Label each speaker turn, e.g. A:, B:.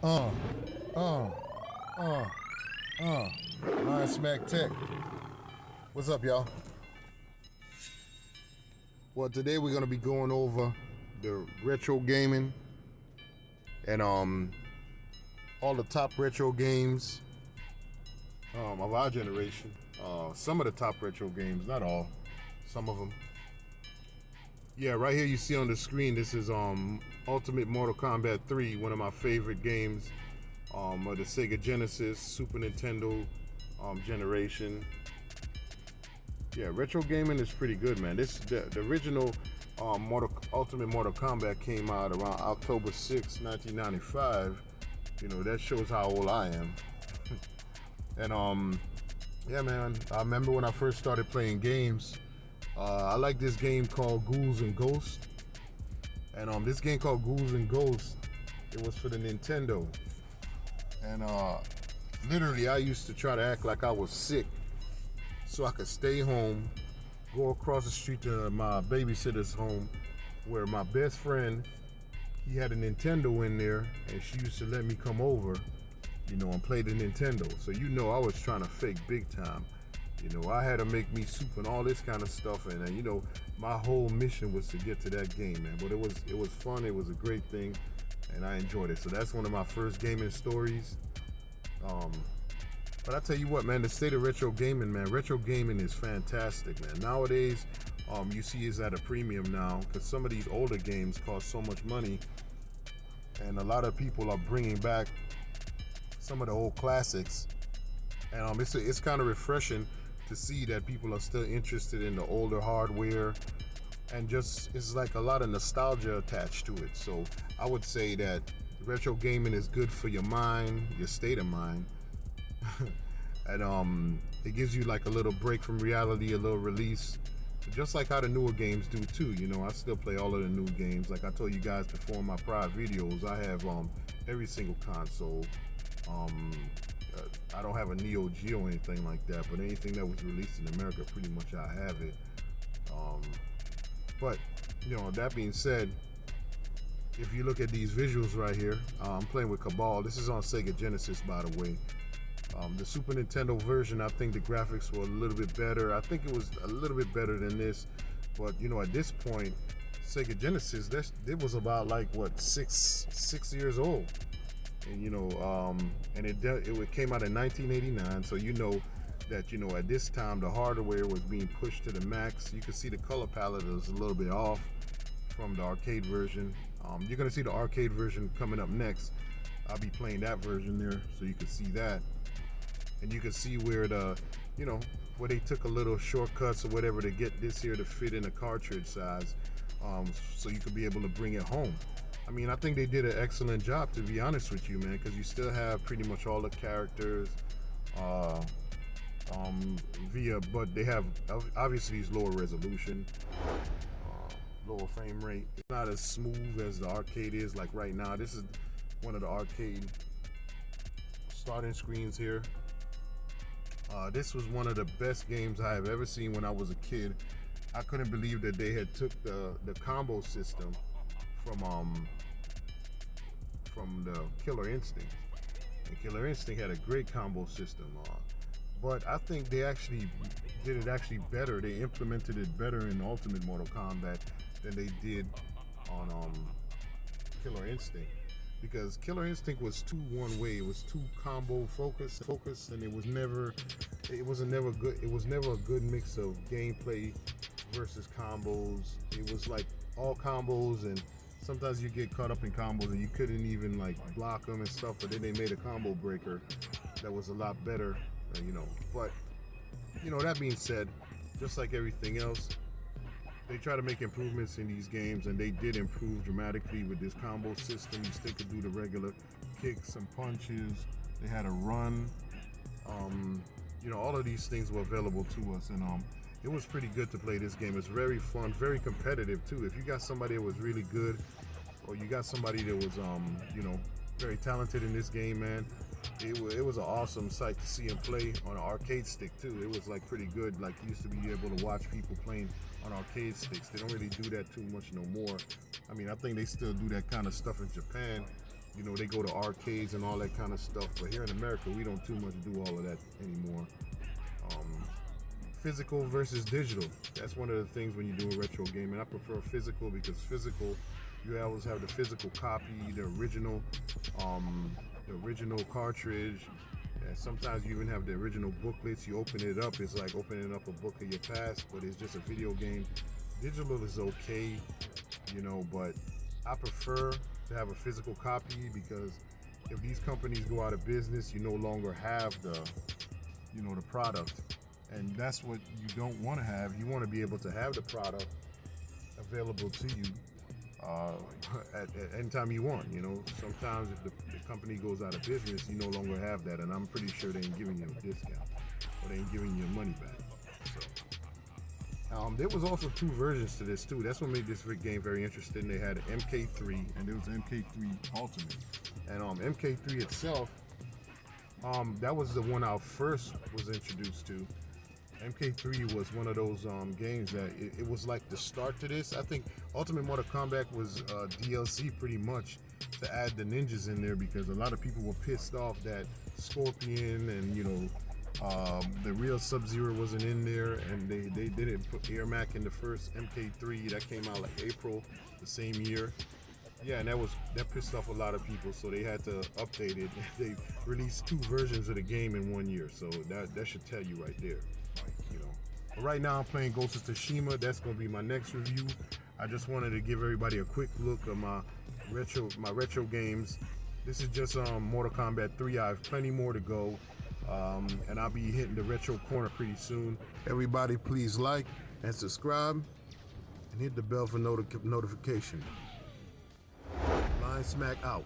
A: Uh, uh, uh, Line Smack Tech. What's up, y'all? Well, today we're gonna be going over the retro gaming and all the top retro games of our generation. Some of the top retro games, not all, some of them. Yeah, right here you see on the screen. This is Ultimate Mortal Kombat 3, one of my favorite games of the Sega Genesis, Super Nintendo generation. Yeah, retro gaming is pretty good, man. The original Ultimate Mortal Kombat came out around October 6, 1995. You know, that shows how old I am. And yeah, man, I remember when I first started playing games. I like this game called Ghouls and Ghosts. And this game called Ghouls and Ghosts, it was for the Nintendo. And literally, I used to try to act like I was sick so I could stay home, go across the street to my babysitter's home, where my best friend, he had a Nintendo in there, and she used to let me come over, you know, and play the Nintendo. So you know, I was trying to fake big time. You know, I had to make me soup and all this kind of stuff, and you know, my whole mission was to get to that game, man. But it was fun. It was a great thing, and I enjoyed it. So that's one of my first gaming stories. But I tell you what, man, the state of retro gaming, man, retro gaming is fantastic, man. Nowadays, you see it's at a premium now because some of these older games cost so much money, and a lot of people are bringing back some of the old classics, and it's kind of refreshing to see that people are still interested in the older hardware, and just it's like a lot of nostalgia attached to it. So I would say that retro gaming is good for your mind, your state of mind. And it gives you like a little break from reality, a little release, just like how the newer games do too. You know, I still play all of the new games. Like I told you guys before in my prior videos, I have every single console. I don't have a Neo Geo or anything like that, but anything that was released in America, pretty much I have it. But you know, that being said, if you look at these visuals right here, I'm playing with Cabal. This is on Sega Genesis, by the way. The Super Nintendo version, I think the graphics were a little bit better. I think it was a little bit better than this. But you know, at this point, Sega Genesis, it was about like what six years old. And you know, and it came out in 1989. So you know that, you know, at this time the hardware was being pushed to the max. You can see the color palette is a little bit off from the arcade version. You're gonna see the arcade version coming up next. I'll be playing that version there, so you can see that. And you can see where you know, where they took a little shortcuts or whatever to get this here to fit in a cartridge size, so you could be able to bring it home. I mean, I think they did an excellent job, to be honest with you, man, because you still have pretty much all the characters but they have obviously it's lower resolution, lower frame rate. It's not as smooth as the arcade is. Like right now, this is one of the arcade starting screens here. This was one of the best games I have ever seen when I was a kid. I couldn't believe that they had took the combo system from the Killer Instinct. And Killer Instinct had a great combo system. But I think they actually did it actually better. They implemented it better in Ultimate Mortal Kombat than they did on Killer Instinct. Because Killer Instinct was too one way. It was too combo focused, and it was never good. It was never a good mix of gameplay versus combos. It was like all combos, and sometimes you get caught up in combos and you couldn't even like block them and stuff. But then they made a combo breaker that was a lot better, you know. But you know, that being said, just like everything else, they try to make improvements in these games, and they did improve dramatically with this combo system. You still could do the regular kicks and punches. They had a run. You know, all of these things were available to us, and it was pretty good to play this game. It's very fun, very competitive too. If you got somebody that was really good, or you got somebody that was you know, very talented in this game, man, it was an awesome sight to see him play on an arcade stick too. It was like pretty good. Like you used to be able to watch people playing on arcade sticks. They don't really do that too much no more. I mean, I think they still do that kind of stuff in Japan, you know, they go to arcades and all that kind of stuff. But here in America, we don't too much do all of that anymore. Physical versus digital. That's one of the things when you do a retro game, and I prefer physical because physical, you always have the physical copy, the original cartridge. And sometimes you even have the original booklets. You open it up, it's like opening up a book of your past, but it's just a video game. Digital is okay, you know, but I prefer to have a physical copy because if these companies go out of business, you no longer have the product. And that's what you don't want to have. You want to be able to have the product available to you at any time you want. You know, sometimes if the company goes out of business, you no longer have that, and I'm pretty sure they ain't giving you a discount or they ain't giving you your money back. So there was also 2 versions to this too. That's what made this game very interesting. They had MK3 and there was MK3 Ultimate, and MK3 itself, that was the one I first was introduced to. MK3 was one of those games that it was like the start to this. I think Ultimate Mortal Kombat was DLC pretty much to add the ninjas in there because a lot of people were pissed off that Scorpion and the real Sub-Zero wasn't in there, and they didn't put Ermac in the first MK3 that came out like April the same year. Yeah, and that pissed off a lot of people, so they had to update it. They released 2 versions of the game in 1 year, so that should tell you right there. But right now I'm playing Ghost of Tsushima. That's gonna be my next review. I just wanted to give everybody a quick look at my retro games. This is just Mortal Kombat 3. I have plenty more to go, and I'll be hitting the retro corner pretty soon. Everybody, please like and subscribe, and hit the bell for notification. Line Smack out.